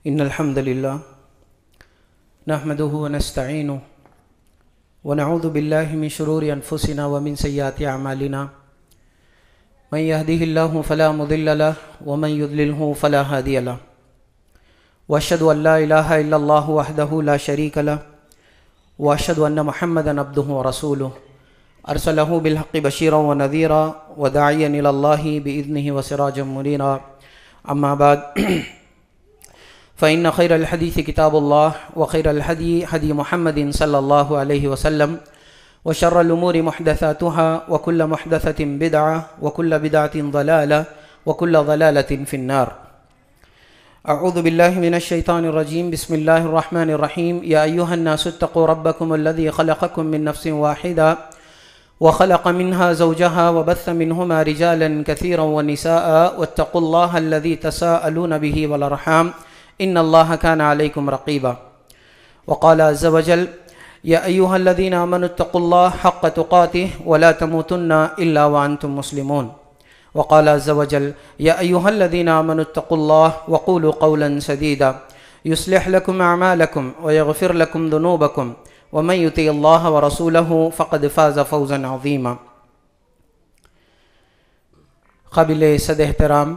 إن الحمد لله نحمده ونستعينه ونعوذ بالله من شرور أنفسنا ومن سيئات أعمالنا من يهده الله فلا مضل له ومن يضلله فلا هادي له وأشهد أن لا إله إلا الله وحده لا شريك له وأشهد أن محمدا عبده ورسوله أرسله بالحق بشيرا ونذيرا وداعيا إلى الله بإذنه وسراجا منيرا أما بعد فإن خير الحديث كتاب الله وخير الهدي هدي محمد صلى الله عليه وسلم وشر الأمور محدثاتها وكل محدثة بدعة وكل بدعة ضلالة وكل ضلالة في النار. أعوذ بالله من الشيطان الرجيم. بسم الله الرحمن الرحيم. يا أيها الناس اتقوا ربكم الذي خلقكم من نفس واحدة وخلق منها زوجها وبث منهما رجالا كثيرا ونساء واتقوا الله الذي تساءلون به والأرحام إن الله كان عليكم رقيبا. وقال عز وجل يا أيها الذين آمنوا اتقوا الله حق تقاته ولا تموتن إلا وأنتم مسلمون. وقال عز وجل يا أيها الذين آمنوا اتقوا الله وقولوا قولا سديدا يصلح لكم أعمالكم ويغفر لكم ذنوبكم ومن يطع الله ورسوله فقد فاز فوزا عظيما. قابل صد احترام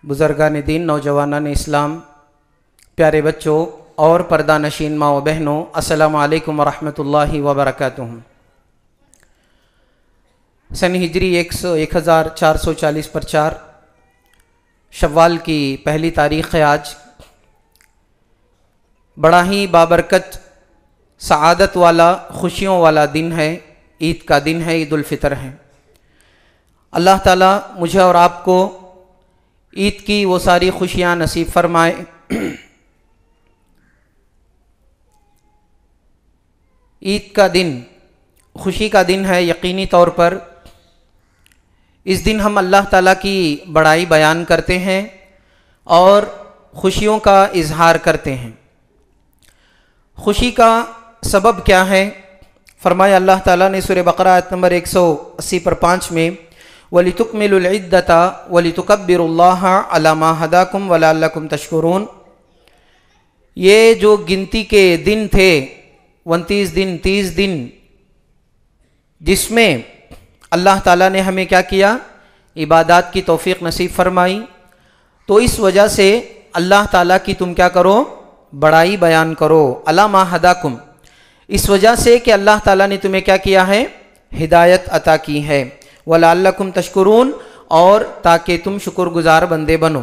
بزرگان دین، نوجوانان اسلام، پیارے بچوں اور پردہ نشین ماں و بہنوں، السلام علیکم ورحمۃ اللہ وبرکاتہ. سن ہجری 1440 پر 4 شوال کی پہلی تاریخ ہے. آج بڑا ہی بابرکت، سعادت والا، خوشیوں والا دن ہے. عید کا دن ہے، عید الفطر ہے. اللہ تعالیٰ مجھے اور آپ کو عید کی وہ ساری خوشیاں نصیب فرمائے. عید کا دن خوشی کا دن ہے. یقینی طور پر اس دن ہم اللہ تعالیٰ کی بڑائی بیان کرتے ہیں اور خوشیوں کا اظہار کرتے ہیں. خوشی کا سبب کیا ہے؟ فرمایا اللہ تعالیٰ نے سورہ بقرہ آیت نمبر 180 پر 5 میں وَلِتُكْمِلُوا الْعِدَّةَ وَلِتُكَبِّرُوا اللَّهَ عَلَى مَا هَدَاكُمْ وَلَعَلَّكُمْ تَشْكُرُونَ. یہ جو گنتی کے دن تھے، 29 دن، 30 دن، جس میں اللہ تعالیٰ نے ہمیں کیا کیا؟ عبادات کی توفیق نصیب فرمائی. تو اس وجہ سے اللہ تعالیٰ کی تم کیا کرو؟ بڑائی بیان کرو. عَلَى مَا هَدَاكُمْ، اس وجہ سے کہ اللہ تعالیٰ نے تمہیں کیا کیا ہے؟ ہدایت عطا کی ہے. وَلَعَلَّكُمْ تَشْكُرُونَ، اور تاکہ تم شکر گزار بندے بنو.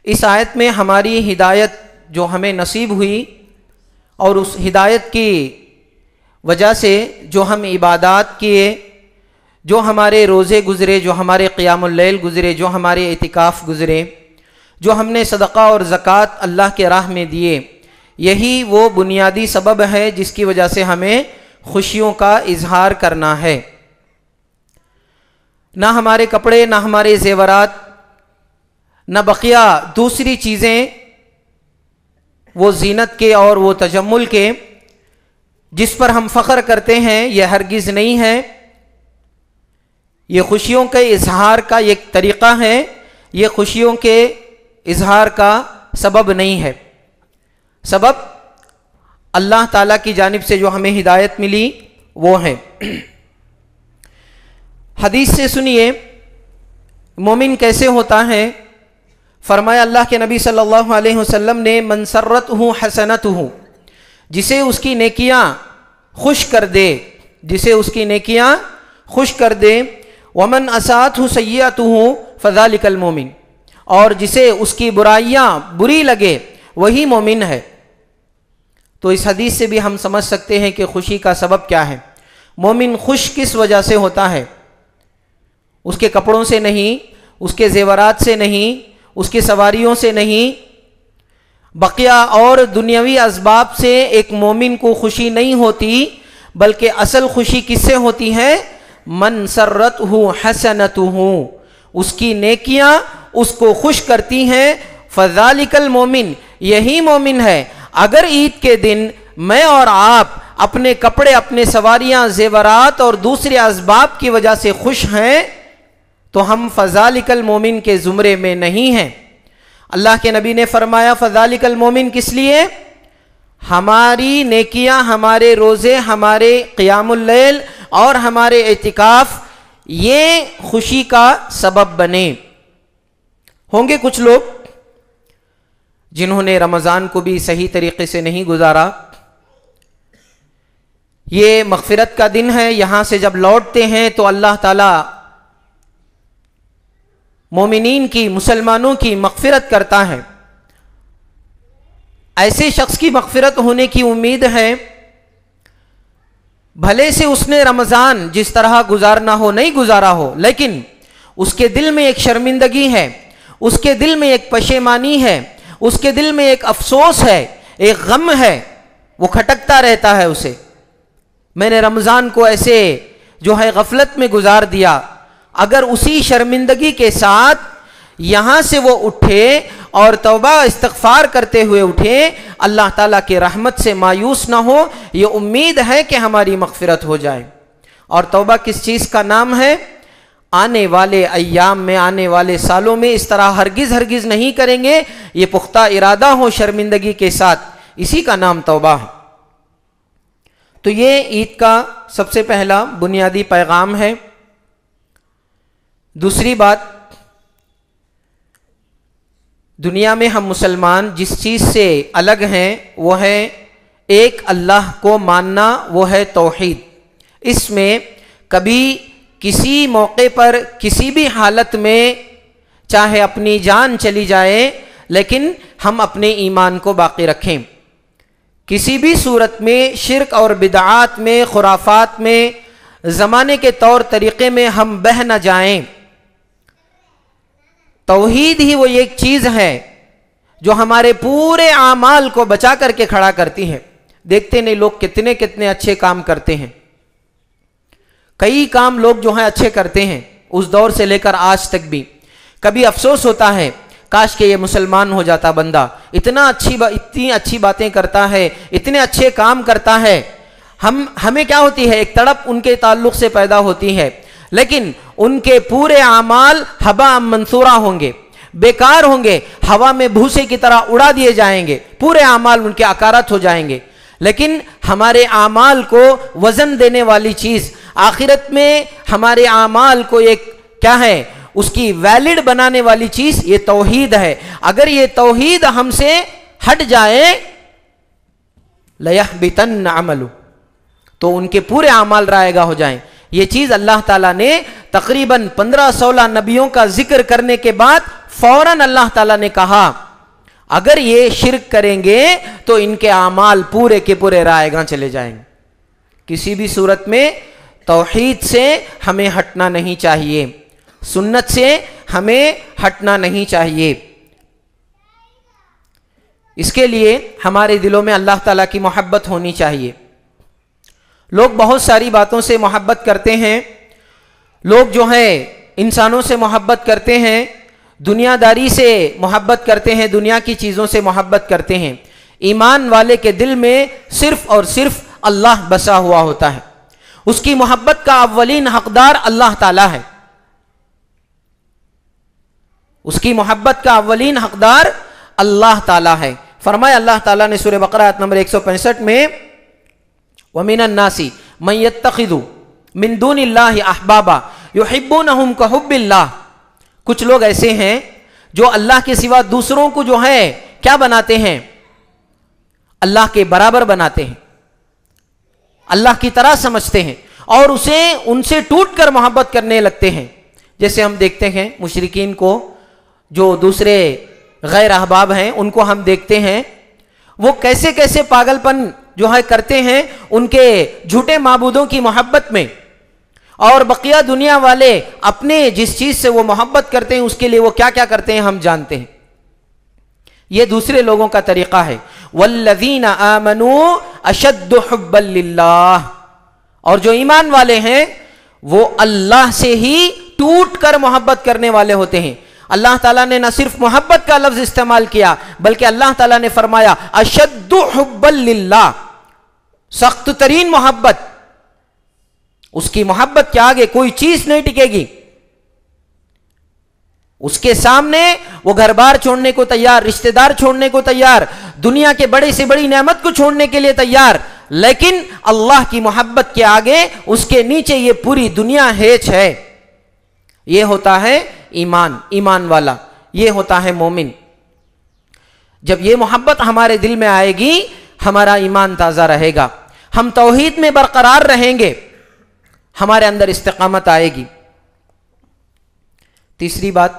اس آیت میں ہماری ہدایت جو ہمیں نصیب ہوئی اور اس ہدایت کی وجہ سے جو ہم عبادات کیے، جو ہمارے روزے گزرے، جو ہمارے قیام اللیل گزرے، جو ہمارے اعتکاف گزرے، جو ہم نے صدقہ اور زکوٰۃ اللہ کے راہ میں دیے، یہی وہ بنیادی سبب ہے جس کی وجہ سے ہمیں خوشیوں کا اظہار کرنا ہے. نہ ہمارے کپڑے، نہ ہمارے زیورات، نہ بقیہ دوسری چیزیں وہ زینت کے اور وہ تجمل کے جس پر ہم فخر کرتے ہیں، یہ ہرگز نہیں ہے. یہ خوشیوں کے اظہار کا ایک طریقہ ہے، یہ خوشیوں کے اظہار کا سبب نہیں ہے. سبب اللہ تعالیٰ کی جانب سے جو ہمیں ہدایت ملی وہ ہے. حدیث سے سنیے مومن کیسے ہوتا ہے. فرمایا اللہ کے نبی صلی اللہ علیہ وسلم نے من سرتہ حسنتہ، جسے اس کی نیکیاں خوش کر دے، جسے اس کی نیکیاں خوش کر دے. ومن اساءتہ سیئتہ فذلک المؤمن، اور جسے اس کی برائیاں بری لگے وہی مومن ہے. تو اس حدیث سے بھی ہم سمجھ سکتے ہیں کہ خوشی کا سبب کیا ہے. مومن خوش کس وجہ سے ہوتا ہے؟ اس کے کپڑوں سے نہیں، اس کے زیورات سے نہیں، اس کی سواریوں سے نہیں، بقیہ اور دنیاوی اسباب سے ایک مومن کو خوشی نہیں ہوتی، بلکہ اصل خوشی کس سے ہوتی ہے؟ من سرتہ حسنتہ، اس کی نیکیاں اس کو خوش کرتی ہیں. فذالک المومن، یہی مومن ہے. اگر عید کے دن میں اور آپ اپنے کپڑے، اپنے سواریاں، زیورات اور دوسرے اسباب کی وجہ سے خوش ہیں تو ہم فذالک المومن کے زمرے میں نہیں ہیں. اللہ کے نبی نے فرمایا فذالک المومن، کس لیے؟ ہماری نیکیاں، ہمارے روزے، ہمارے قیام اللیل اور ہمارے اعتکاف یہ خوشی کا سبب بنے۔ ہوں گے کچھ لوگ جنہوں نے رمضان کو بھی صحیح طریقے سے نہیں گزارا۔ یہ مغفرت کا دن ہے، یہاں سے جب لوٹتے ہیں تو اللہ تعالی مومنین کی، مسلمانوں کی مغفرت کرتا ہے۔ ایسے شخص کی مغفرت ہونے کی امید ہے، بھلے سے اس نے رمضان جس طرح گزارنا ہو نہیں گزارا ہو، لیکن اس کے دل میں ایک شرمندگی ہے، اس کے دل میں ایک پشیمانی ہے، اس کے دل میں ایک افسوس ہے، ایک غم ہے، وہ کھٹکتا رہتا ہے اسے، میں نے رمضان کو ایسے جو ہے غفلت میں گزار دیا۔ اگر اسی شرمندگی کے ساتھ یہاں سے وہ اٹھے اور توبہ استغفار کرتے ہوئے اٹھے، اللہ تعالیٰ کی رحمت سے مایوس نہ ہو، یہ امید ہے کہ ہماری مغفرت ہو جائے۔ اور توبہ کس چیز کا نام ہے؟ آنے والے ایام میں، آنے والے سالوں میں اس طرح ہرگز نہیں کریں گے، یہ پختہ ارادہ ہو شرمندگی کے ساتھ، اسی کا نام توبہ ہے۔ تو یہ عید کا سب سے پہلا بنیادی پیغام ہے۔ دوسری بات، دنیا میں ہم مسلمان جس چیز سے الگ ہیں وہ ہے ایک اللہ کو ماننا، وہ ہے توحید۔ اس میں کبھی کسی موقع پر، کسی بھی حالت میں، چاہے اپنی جان چلی جائے، لیکن ہم اپنے ایمان کو باقی رکھیں۔ کسی بھی صورت میں شرک اور بدعات میں، خرافات میں، زمانے کے طور طریقے میں ہم بہہ نہ جائیں۔ توحید ہی وہ ایک چیز ہے جو ہمارے پورے اعمال کو بچا کر کے کھڑا کرتی ہے۔ دیکھتے نہیں لوگ کتنے اچھے کام کرتے ہیں، کئی کام لوگ جو ہیں اچھے کرتے ہیں اس دور سے لے کر آج تک بھی۔ کبھی افسوس ہوتا ہے کاش کہ یہ مسلمان ہو جاتا بندہ، اتنی اچھی باتیں کرتا ہے، اتنے اچھے کام کرتا ہے۔ ہمیں کیا ہوتی ہے؟ ایک تڑپ ان کے تعلق سے پیدا ہوتی ہے، لیکن ان کے پورے اعمال ہباء منثورا ہوں گے، بیکار ہوں گے، ہوا میں بھوسے کی طرح اڑا دیے جائیں گے، پورے اعمال ان کے اکارت ہو جائیں گے۔ لیکن ہمارے اعمال کو وزن دینے والی چیز، آخرت میں ہمارے اعمال کو ایک کیا ہے، اس کی ویلڈ بنانے والی چیز یہ توحید ہے۔ اگر یہ توحید ہم سے ہٹ جائے لَيَحْبِطَنَّ عَمَلُ، تو ان کے پورے اعمال رائے گاہ ہو جائیں۔ یہ چیز اللہ تعالیٰ نے تقریباً 15-16 نبیوں کا ذکر کرنے کے بعد فوراً اللہ تعالیٰ نے کہا اگر یہ شرک کریں گے تو ان کے اعمال پورے کے پورے رائے گاہ چلے جائیں گے۔ کسی بھی صورت میں توحید سے ہمیں ہٹنا نہیں چاہیے، سنت سے ہمیں ہٹنا نہیں چاہیے۔ اس کے لیے ہمارے دلوں میں اللہ تعالیٰ کی محبت ہونی چاہیے۔ لوگ بہت ساری باتوں سے محبت کرتے ہیں، لوگ جو ہیں انسانوں سے محبت کرتے ہیں، دنیا داری سے محبت کرتے ہیں، دنیا کی چیزوں سے محبت کرتے ہیں۔ ایمان والے کے دل میں صرف اور صرف اللہ بسا ہوا ہوتا ہے، اس کی محبت کا اولین حقدار اللہ تعالیٰ ہے، اس کی محبت کا اولین حقدار اللہ تعالیٰ ہے۔ فرمایا اللہ تعالیٰ نے سورہ بقرہ آیت نمبر 165 میں وَمِنَ النَّاسِ مَن يَتَّخِذُ مِن دُونِ اللَّهِ أَحْبَابًا يُحِبُّونَهُمْ كَحُبِّ اللَّهِ۔ کچھ لوگ ایسے ہیں جو اللہ کے سوا دوسروں کو جو ہے کیا بناتے ہیں؟ اللہ کے برابر بناتے ہیں، اللہ کی طرح سمجھتے ہیں اور اسے ان سے ٹوٹ کر محبت کرنے لگتے ہیں۔ جیسے ہم دیکھتے ہیں مشرکین کو، جو دوسرے غیر احباب ہیں، ان کو ہم دیکھتے ہیں وہ کیسے کیسے پاگل پن جو ہے کرتے ہیں ان کے جھوٹے معبودوں کی محبت میں، اور بقیہ دنیا والے اپنے جس چیز سے وہ محبت کرتے ہیں اس کے لیے وہ کیا کیا کرتے ہیں ہم جانتے ہیں۔ یہ دوسرے لوگوں کا طریقہ ہے۔ والذین آمنوا اشد حبا للہ، اور جو ایمان والے ہیں وہ اللہ سے ہی ٹوٹ کر محبت کرنے والے ہوتے ہیں۔ اللہ تعالیٰ نے نہ صرف محبت کا لفظ استعمال کیا بلکہ اللہ تعالیٰ نے فرمایا اشد حبا للہ، سخت ترین محبت۔ اس کی محبت کے آگے کوئی چیز نہیں ٹکے گی، اس کے سامنے وہ گھر بار چھوڑنے کو تیار، رشتہ دار چھوڑنے کو تیار، دنیا کے بڑے سے بڑی نعمت کو چھوڑنے کے لیے تیار، لیکن اللہ کی محبت کے آگے اس کے نیچے یہ پوری دنیا ہیچ ہے۔ یہ ہوتا ہے ایمان والا، یہ ہوتا ہے مومن۔ جب یہ محبت ہمارے دل میں آئے گی ہمارا ایمان تازہ رہے گا، ہم توحید میں برقرار رہیں گے، ہمارے اندر استقامت آئے گی۔ تیسری بات،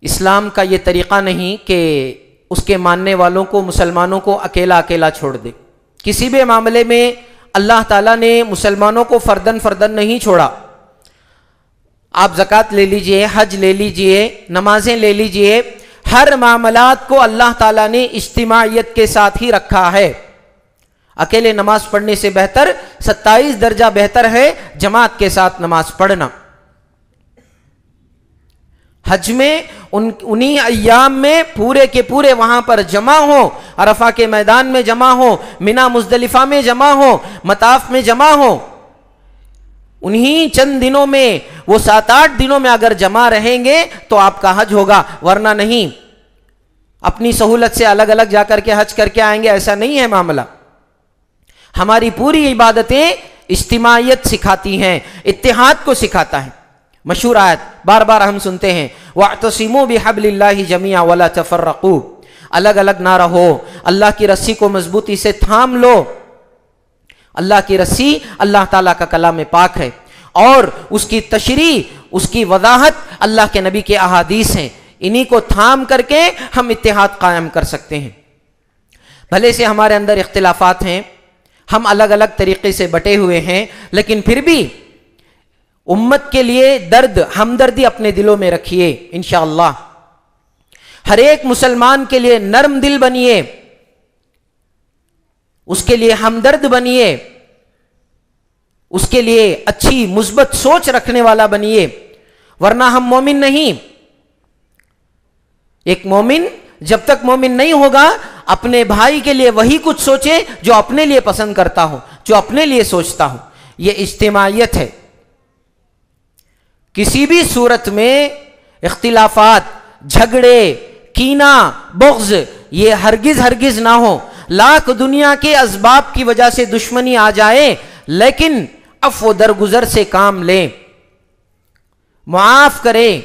اسلام کا یہ طریقہ نہیں کہ اس کے ماننے والوں کو، مسلمانوں کو اکیلا اکیلا چھوڑ دے۔ کسی بھی معاملے میں اللہ تعالیٰ نے مسلمانوں کو فردن فردن نہیں چھوڑا۔ آپ زکوٰۃ لے لیجئے، حج لے لیجئے، نمازیں لے لیجئے، ہر معاملات کو اللہ تعالیٰ نے اجتماعیت کے ساتھ ہی رکھا ہے۔ اکیلے نماز پڑھنے سے بہتر 27 درجہ بہتر ہے جماعت کے ساتھ نماز پڑھنا۔ حج میں انہی ایام میں پورے کے پورے وہاں پر جمع ہو، عرفہ کے میدان میں جمع ہو، منا مزدلفہ میں جمع ہو، مطاف میں جمع ہو، انہی چند دنوں میں، وہ 7-8 دنوں میں اگر جمع رہیں گے تو آپ کا حج ہوگا، ورنہ نہیں۔ اپنی سہولت سے الگ الگ جا کر کے حج کر کے آئیں گے، ایسا نہیں ہے معاملہ۔ ہماری پوری عبادتیں اجتماعیت سکھاتی ہیں، اتحاد کو سکھاتا ہے۔ مشہور آیت بار بار ہم سنتے ہیں، وَاعْتَصِمُوا بِحَبْلِ اللَّهِ جَمِيعًا وَلَا تَفَرَّقُوا، الگ الگ نہ رہو، اللہ کی رسی کو مضبوطی سے تھام لو۔ اللہ کی رسی اللہ تعالیٰ کا کلام پاک ہے، اور اس کی تشریح، اس کی وضاحت اللہ کے نبی کے احادیث ہیں، انہی کو تھام کر کے ہم اتحاد قائم کر سکتے ہیں۔ بھلے سے ہمارے اندر اختلافات ہیں، ہم الگ الگ طریقے سے بٹے ہوئے ہیں، لیکن پھر بھی امت کے لیے درد، ہمدردی اپنے دلوں میں رکھیے انشاءاللہ۔ ہر ایک مسلمان کے لیے نرم دل بنیے، اس کے لیے ہمدرد بنیے، اس کے لیے اچھی مثبت سوچ رکھنے والا بنیے، ورنہ ہم مومن نہیں۔ ایک مومن جب تک مومن نہیں ہوگا اپنے بھائی کے لیے وہی کچھ سوچے جو اپنے لیے پسند کرتا ہو، جو اپنے لیے سوچتا ہو۔ یہ اجتماعیت ہے۔ کسی بھی صورت میں اختلافات، جھگڑے، کینہ، بغض، یہ ہرگز نہ ہو۔ لاکھ دنیا کے اسباب کی وجہ سے دشمنی آ جائے، لیکن عفو درگزر سے کام لیں، معاف کریں۔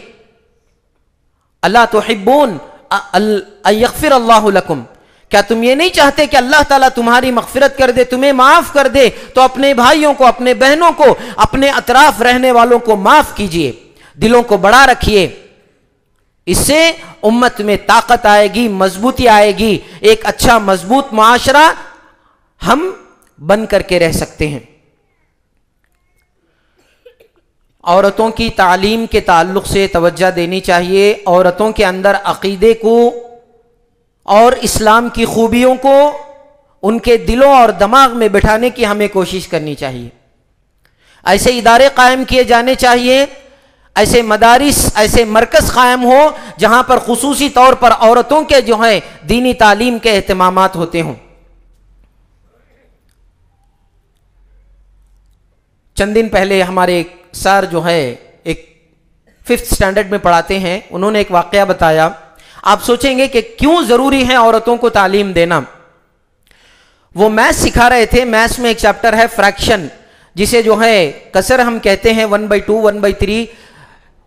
اللہ تحبون ان یغفر اللہ لکم، کیا تم یہ نہیں چاہتے کہ اللہ تعالیٰ تمہاری مغفرت کر دے، تمہیں معاف کر دے؟ تو اپنے بھائیوں کو، اپنے بہنوں کو، اپنے اطراف رہنے والوں کو معاف کیجئے، دلوں کو بڑا رکھیے۔ اس سے امت میں طاقت آئے گی، مضبوطی آئے گی، ایک اچھا مضبوط معاشرہ ہم بن کر کے رہ سکتے ہیں۔ عورتوں کی تعلیم کے تعلق سے توجہ دینی چاہیے، عورتوں کے اندر عقیدے کو اور اسلام کی خوبیوں کو ان کے دلوں اور دماغ میں بٹھانے کی ہمیں کوشش کرنی چاہیے۔ ایسے ادارے قائم کیے جانے چاہیے، ایسے مدارس، ایسے مرکز قائم ہو جہاں پر خصوصی طور پر عورتوں کے جو ہیں دینی تعلیم کے اہتمامات ہوتے ہوں۔ چند دن پہلے ہمارے ایک سر جو ہے ایک 5th اسٹینڈرڈ میں پڑھاتے ہیں، انہوں نے ایک واقعہ بتایا۔ آپ سوچیں گے کہ کیوں ضروری ہے عورتوں کو تعلیم دینا۔ وہ میتھس سکھا رہے تھے، میتھس میں ایک چیپٹر ہے فریکشن، جسے جو ہے کسر ہم کہتے ہیں، 1/2، 1/3،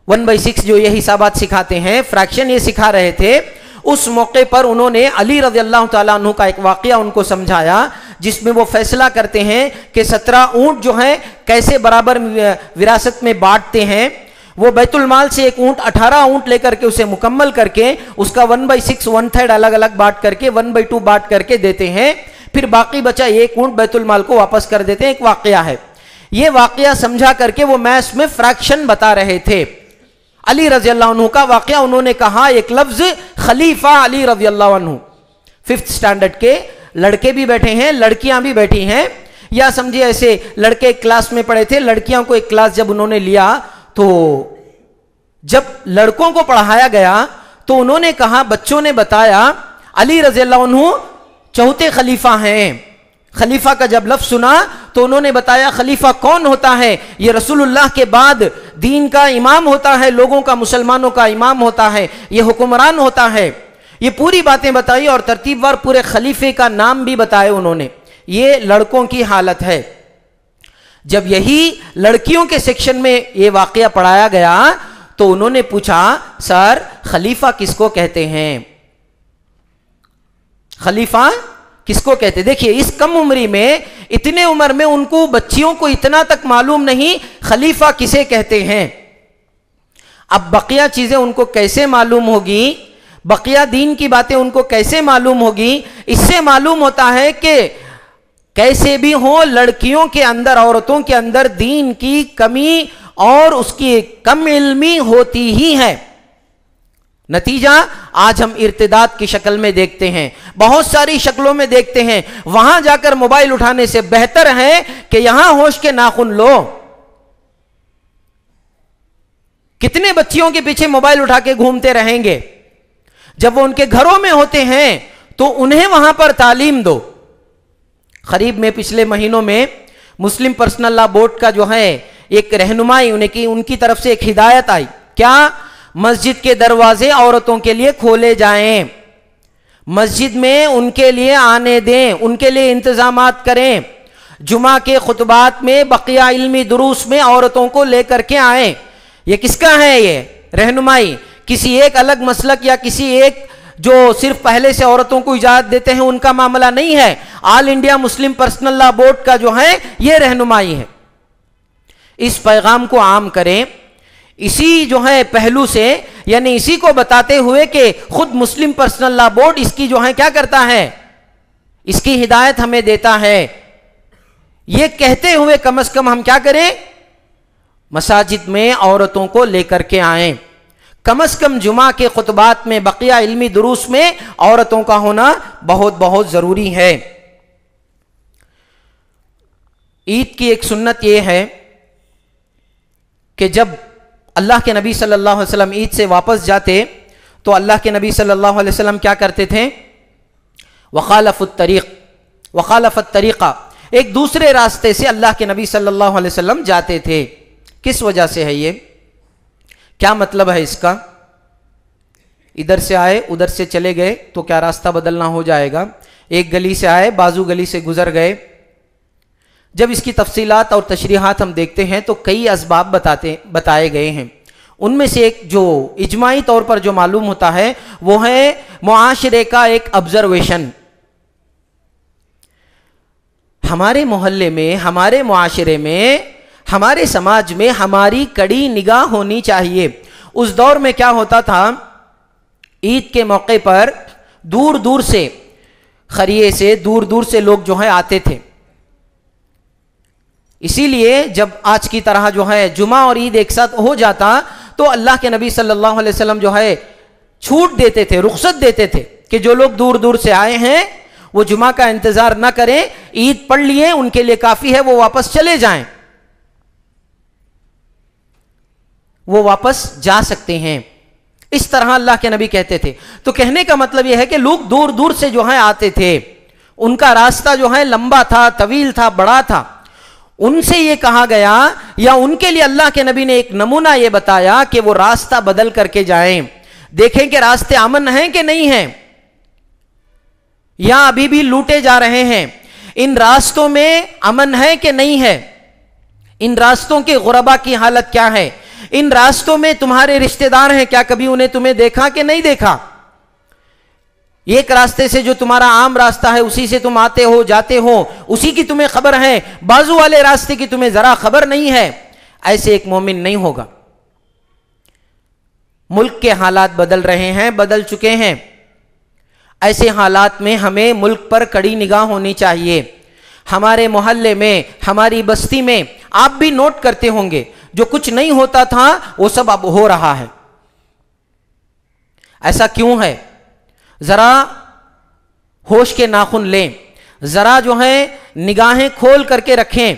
1/6 جو یہ حسابات سکھاتے ہیں، فریکشن یہ سکھا رہے تھے۔ اس موقع پر انہوں نے علی رضی اللہ تعالیٰ عنہ کا ایک واقعہ ان کو سمجھایا، جس میں وہ فیصلہ کرتے ہیں کہ 17 اونٹ جو ہیں کیسے برابر وراثت میں بانٹتے ہیں۔ وہ بیت المال سے ایک اونٹ 18 اونٹ لے کر کے اسے مکمل کر کے اس کا 1/6 1/3 الگ الگ بانٹ کر کے 1/2 بانٹ کر کے دیتے ہیں، پھر باقی بچا ایک اونٹ بیت المال کو واپس کر دیتے ہیں۔ ایک واقعہ ہے، یہ واقعہ سمجھا کر کے وہ میتھس میں فریکشن بتا رہے تھے۔ علی رضی اللہ عنہ کا واقعہ انہوں نے کہا، ایک لفظ خلیفہ علی رضی اللہ عنہ۔ 5th اسٹینڈرڈ کے لڑکے بھی بیٹھے ہیں، لڑکیاں بھی بیٹھی ہیں، یا سمجھے ایسے لڑکے ایک کلاس میں پڑھے تھے، لڑکیاں کو ایک کلاس جب انہوں نے لیا تو جب لڑکوں کو پڑھایا گیا تو انہوں نے کہا، بچوں نے بتایا علی رضی اللہ عنہ چوتھے خلیفہ ہیں، خلیفہ کا جب لفظ سنا تو انہوں نے بتایا خلیفہ کون ہوتا ہے؟ یہ رسول اللہ کے بعد دین کا امام ہوتا ہے، لوگوں کا، مسلمانوں کا امام ہوتا ہے، یہ حکمران ہوتا ہے. یہ پوری باتیں بتائی اور ترتیب وار پورے خلیفے کا نام بھی بتائے انہوں نے. یہ لڑکوں کی حالت ہے. جب یہی لڑکیوں کے سیکشن میں یہ واقعہ پڑھایا گیا تو انہوں نے پوچھا سر خلیفہ کس کو کہتے ہیں؟ خلیفہ کس کو کہتے ہیں؟ دیکھیے اس کم عمری میں، اتنے عمر میں ان کو، بچیوں کو اتنا تک معلوم نہیں خلیفہ کسے کہتے ہیں. اب بقیہ چیزیں ان کو کیسے معلوم ہوگی؟ بقیہ دین کی باتیں ان کو کیسے معلوم ہوگی؟ اس سے معلوم ہوتا ہے کہ کیسے بھی ہو لڑکیوں کے اندر، عورتوں کے اندر دین کی کمی اور اس کی کم علمی ہوتی ہی ہے. نتیجہ آج ہم ارتداد کی شکل میں دیکھتے ہیں، بہت ساری شکلوں میں دیکھتے ہیں. وہاں جا کر موبائل اٹھانے سے بہتر ہے کہ یہاں ہوش کے ناخن لو. کتنے بچیوں کے پیچھے موبائل اٹھا کے گھومتے رہیں گے؟ جب وہ ان کے گھروں میں ہوتے ہیں تو انہیں وہاں پر تعلیم دو. قریب میں پچھلے مہینوں میں مسلم پرسنل لا بورڈ کا جو ہے ایک رہنمائی ان کی طرف سے ایک ہدایت آئی. کیا؟ مسجد کے دروازے عورتوں کے لیے کھولے جائیں، مسجد میں ان کے لیے آنے دیں، ان کے لیے انتظامات کریں. جمعہ کے خطبات میں، بقیہ علمی دروس میں عورتوں کو لے کر کے آئیں. یہ کس کا ہے؟ یہ رہنمائی کسی ایک الگ مسلک یا کسی ایک جو صرف پہلے سے عورتوں کو اجازت دیتے ہیں ان کا معاملہ نہیں ہے. آل انڈیا مسلم پرسنل لا بورڈ کا جو ہے یہ رہنمائی ہے. اس پیغام کو عام کریں اسی جو ہے پہلو سے، یعنی اسی کو بتاتے ہوئے کہ خود مسلم پرسنل لا بورڈ اس کی جو ہے کیا کرتا ہے، اس کی ہدایت ہمیں دیتا ہے. یہ کہتے ہوئے کم از کم ہم کیا کریں؟ مساجد میں عورتوں کو لے کر کے آئیں. کم از کم جمعہ کے خطبات میں، بقیہ علمی دروس میں عورتوں کا ہونا بہت بہت ضروری ہے. عید کی ایک سنت یہ ہے کہ جب اللہ کے نبی صلی اللہ علیہ وسلم عید سے واپس جاتے تو اللہ کے نبی صلی اللہ علیہ وسلم کیا کرتے تھے؟ وخالف الطریقہ، ایک دوسرے راستے سے اللہ کے نبی صلی اللہ علیہ وسلم جاتے تھے. کس وجہ سے ہے یہ؟ کیا مطلب ہے اس کا؟ ادھر سے آئے ادھر سے چلے گئے تو کیا راستہ بدلنا ہو جائے گا؟ ایک گلی سے آئے بازو گلی سے گزر گئے. جب اس کی تفصیلات اور تشریحات ہم دیکھتے ہیں تو کئی اسباب بتائے گئے ہیں. ان میں سے ایک جو اجماعی طور پر جو معلوم ہوتا ہے وہ ہے معاشرے کا ایک آبزرویشن. ہمارے محلے میں، ہمارے معاشرے میں، ہمارے سماج میں ہماری کڑی نگاہ ہونی چاہیے. اس دور میں کیا ہوتا تھا؟ عید کے موقع پر دور دور سے، خریے سے دور دور سے لوگ جو ہے آتے تھے. اسی لیے جب آج کی طرح جو ہے جمعہ اور عید ایک ساتھ ہو جاتا تو اللہ کے نبی صلی اللہ علیہ وسلم جو ہے چھوٹ دیتے تھے، رخصت دیتے تھے کہ جو لوگ دور دور سے آئے ہیں وہ جمعہ کا انتظار نہ کریں، عید پڑھ لیے ان کے لیے کافی ہے، وہ واپس چلے جائیں، وہ واپس جا سکتے ہیں. اس طرح اللہ کے نبی کہتے تھے. تو کہنے کا مطلب یہ ہے کہ لوگ دور دور سے جو ہے آتے تھے، ان کا راستہ جو ہے لمبا تھا، طویل تھا، بڑا تھا. ان سے یہ کہا گیا یا ان کے لیے اللہ کے نبی نے ایک نمونہ یہ بتایا کہ وہ راستہ بدل کر کے جائیں، دیکھیں کہ راستے امن ہیں کہ نہیں ہیں، یا ابھی بھی لوٹے جا رہے ہیں. ان راستوں میں امن ہے کہ نہیں ہے، ان راستوں کے غربا کی حالت کیا ہے، ان راستوں میں تمہارے رشتہ دار ہیں، کیا کبھی انہیں تمہیں دیکھا کہ نہیں دیکھا. ایک راستے سے جو تمہارا عام راستہ ہے اسی سے تم آتے ہو جاتے ہو، اسی کی تمہیں خبر ہے، بازو والے راستے کی تمہیں ذرا خبر نہیں ہے. ایسے ایک مومن نہیں ہوگا. ملک کے حالات بدل رہے ہیں، بدل چکے ہیں. ایسے حالات میں ہمیں ملک پر کڑی نگاہ ہونی چاہیے. ہمارے محلے میں، ہماری بستی میں آپ بھی نوٹ کرتے ہوں گے جو کچھ نہیں ہوتا تھا وہ سب اب ہو رہا ہے. ایسا کیوں ہے؟ ذرا ہوش کے ناخن لیں، ذرا جو ہے نگاہیں کھول کر کے رکھیں،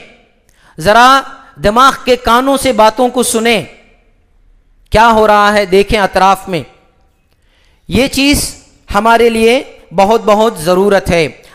ذرا دماغ کے کانوں سے باتوں کو سنیں. کیا ہو رہا ہے دیکھیں اطراف میں. یہ چیز ہمارے لیے بہت بہت ضرورت ہے.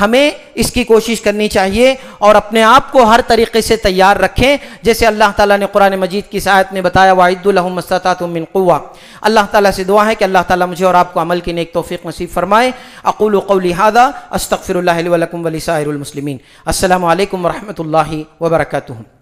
ہمیں اس کی کوشش کرنی چاہیے اور اپنے آپ کو ہر طریقے سے تیار رکھیں، جیسے اللہ تعالیٰ نے قرآن مجید کی آیت میں بتایا وَأَعِدُّوا لَهُم مَّا اسْتَطَعْتُم مِّن قُوَّةٍ۔ اللہ تعالیٰ سے دعا ہے کہ اللہ تعالیٰ مجھے اور آپ کو عمل کی نیک توفیق نصیب فرمائے۔ اقول قولی ھذا استغفر اللہ لی ولکم ولسائر المسلمین۔ السلام علیکم ورحمۃ اللہ وبرکاتہ۔